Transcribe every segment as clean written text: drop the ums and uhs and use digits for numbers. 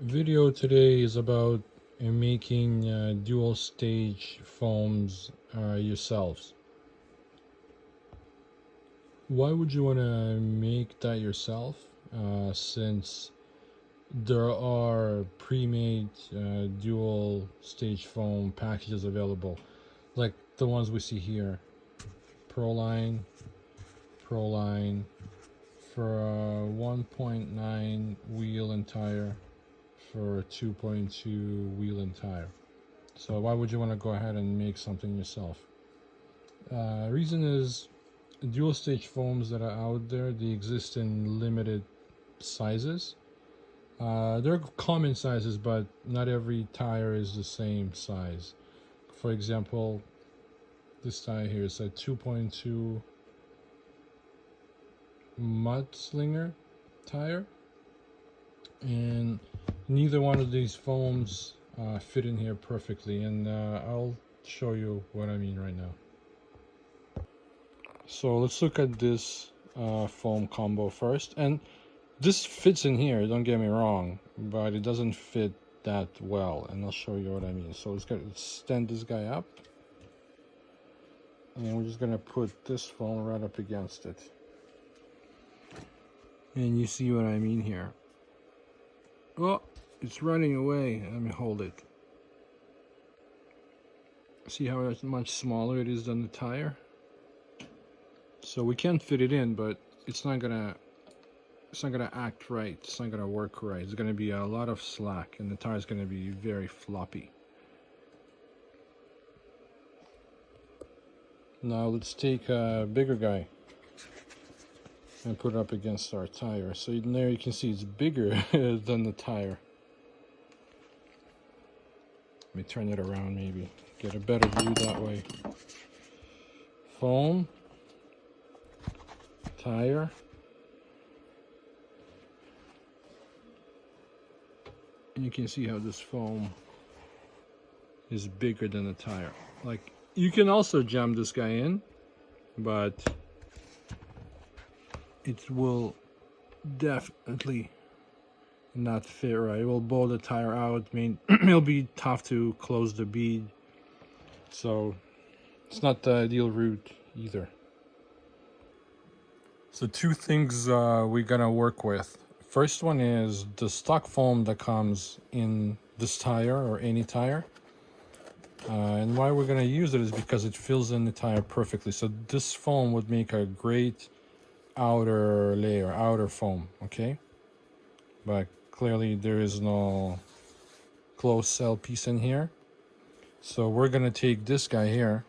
Video today is about making dual stage foams yourselves. Why would you want to make that yourself? Since there are pre-made dual stage foam packages available, like the ones we see here. Proline for a 1.9 wheel and tire, for a 2.2 wheel and tire. So why would you want to go ahead and make something yourself? Reason is dual stage foams that are out there, they exist in limited sizes. They're common sizes, but not every tire is the same size. For example, this tire here is a 2.2 mudslinger tire, and neither one of these foams fit in here perfectly, and I'll show you what I mean right now. So let's look at this foam combo first, and this fits in here, don't get me wrong, but it doesn't fit that well, and I'll show you what I mean. So let's stand this guy up, and we're just gonna put this foam right up against it, and you see what I mean here. Oh, it's running away. Let me hold it. See how much smaller it is than the tire? So we can fit it in, but it's not gonna act right. It's not gonna work right. It's gonna be a lot of slack, and the tire is gonna be very floppy. Now let's take a bigger guy and put it up against our tire. So there you can see it's bigger than the tire. Let me turn it around, maybe get a better view that way. Foam, tire, and you can see how this foam is bigger than the tire. Like, you can also jam this guy in, but it will definitely not fit right. It will blow the tire out. I mean, it'll be tough to close the bead, so it's not the ideal route either. So two things we're gonna work with. First one is the stock foam that comes in this tire or any tire. And why we're gonna use it is because it fills in the tire perfectly. So this foam would make a great outer layer, outer foam, okay? But clearly there is no closed cell piece in here. So we're gonna take this guy here.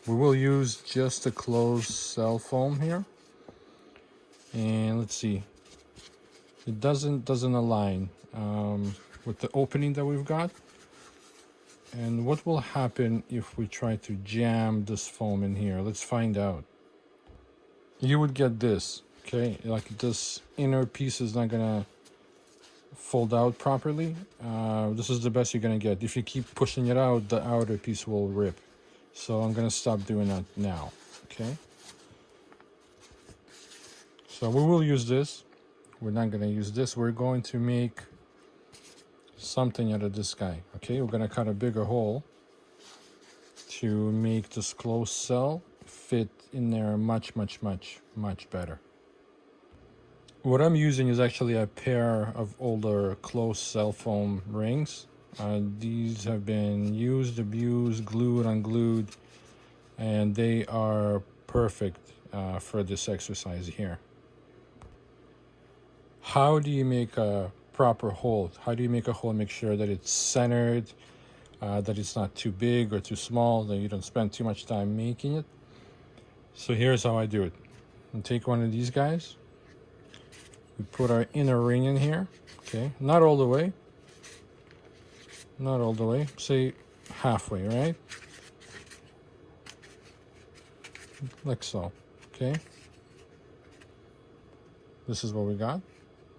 We will use just a closed cell foam here. And let's see. It doesn't align with the opening that we've got. And what will happen if we try to jam this foam in here? Let's find out. You would get this, okay? Like, this inner piece is not gonna fold out properly. This is the best you're gonna get. If you keep pushing it out, the outer piece will rip. So I'm gonna stop doing that now, okay? So we will use this. We're not gonna use this. We're going to make something out of this guy, okay? We're gonna cut a bigger hole to make this closed cell fit in there much better. What I'm using is actually a pair of older closed cell foam rings. These have been used, abused, glued, unglued, and they are perfect for this exercise here. How do you make a proper hole? How do you make a hole and make sure that it's centered, that it's not too big or too small, that you don't spend too much time making it? So here's how I do it. I take one of these guys. We put our inner ring in here, okay? Not all the way. Not all the way. Say halfway, right? Like so, okay? This is what we got.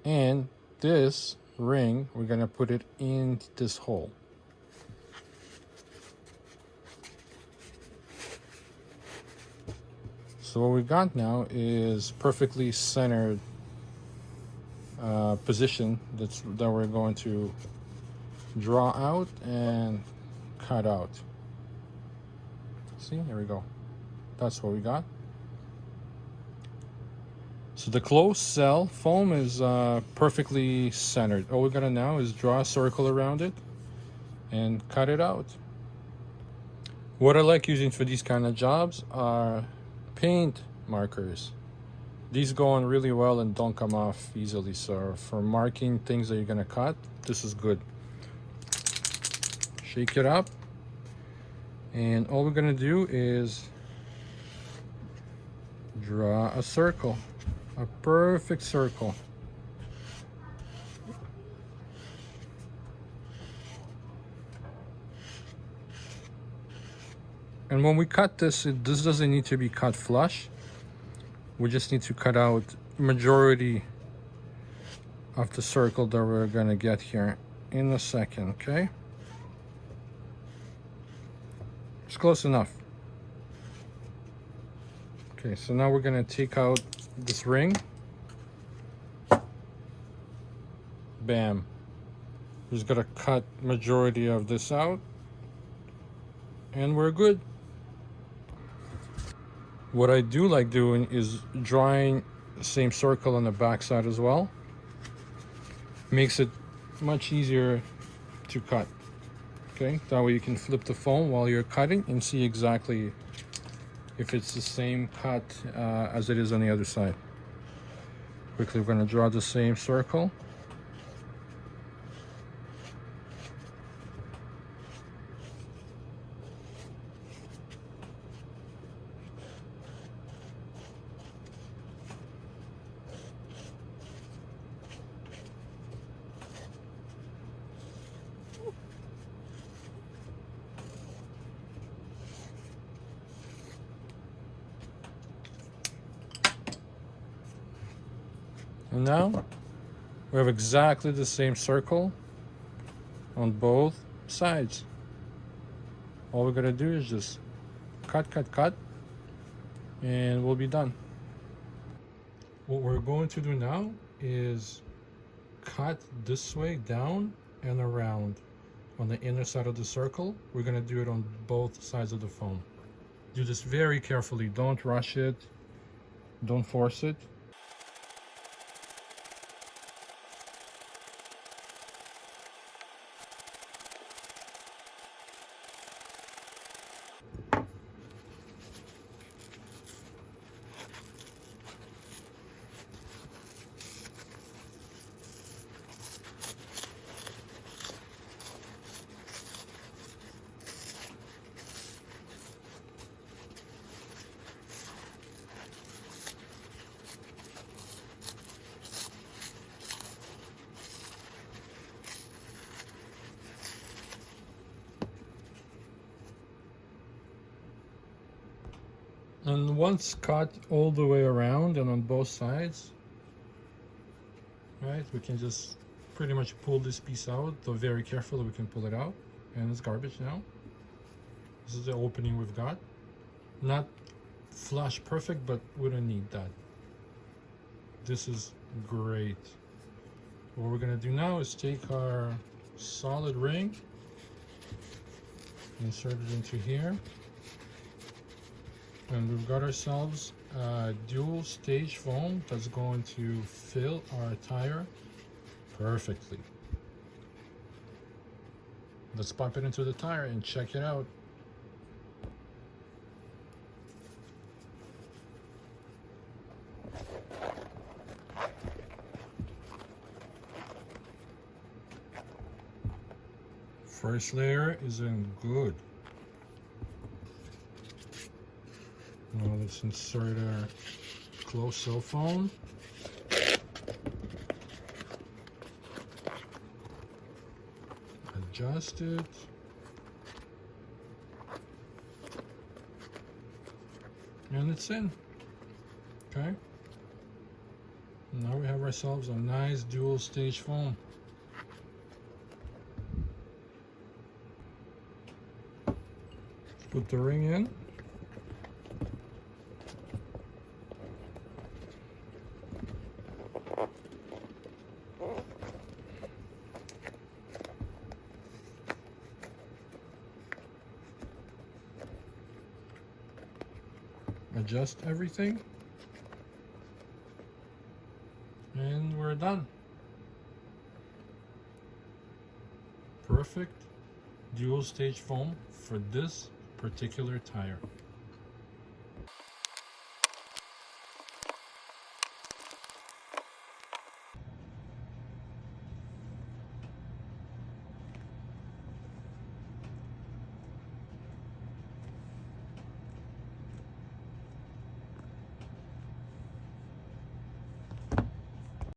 And this ring, we're gonna put it in this hole. So what we got now is perfectly centered position that we're going to draw out and cut out. See, here we go. That's what we got. So the closed cell foam is perfectly centered. All we're gonna now is draw a circle around it and cut it out. What I like using for these kind of jobs are paint markers. These go on really well and don't come off easily. So for marking things that you're gonna cut, this is good. Shake it up. And all we're gonna do is draw a circle, a perfect circle. And when we cut this, this doesn't need to be cut flush. We just need to cut out majority of the circle that we're gonna get here in a second, okay? It's close enough. Okay, so now we're gonna take out this ring. Bam. We're just gonna cut majority of this out and we're good. What I do like doing is drawing the same circle on the back side as well. Makes it much easier to cut. Okay, that way you can flip the foam while you're cutting and see exactly if it's the same cut as it is on the other side. Quickly, we're going to draw the same circle. And now we have exactly the same circle on both sides. All we're gonna do is just cut, and we'll be done. What we're going to do now is cut this way down and around on the inner side of the circle. We're gonna do it on both sides of the foam. Do this very carefully. Don't rush it. Don't force it. And once cut all the way around and on both sides, right, we can just pretty much pull this piece out, though very carefully we can pull it out. And it's garbage now. This is the opening we've got. Not flush perfect, but we don't need that. This is great. What we're gonna do now is take our solid ring, insert it into here. And we've got ourselves a dual stage foam that's going to fill our tire perfectly. Let's pop it into the tire and check it out. First layer is in good. Now let's insert our closed cell foam. Adjust it. And it's in. Okay. Now we have ourselves a nice dual stage foam. Put the ring in. adjust everything, and we're done. Perfect dual stage foam for this particular tire.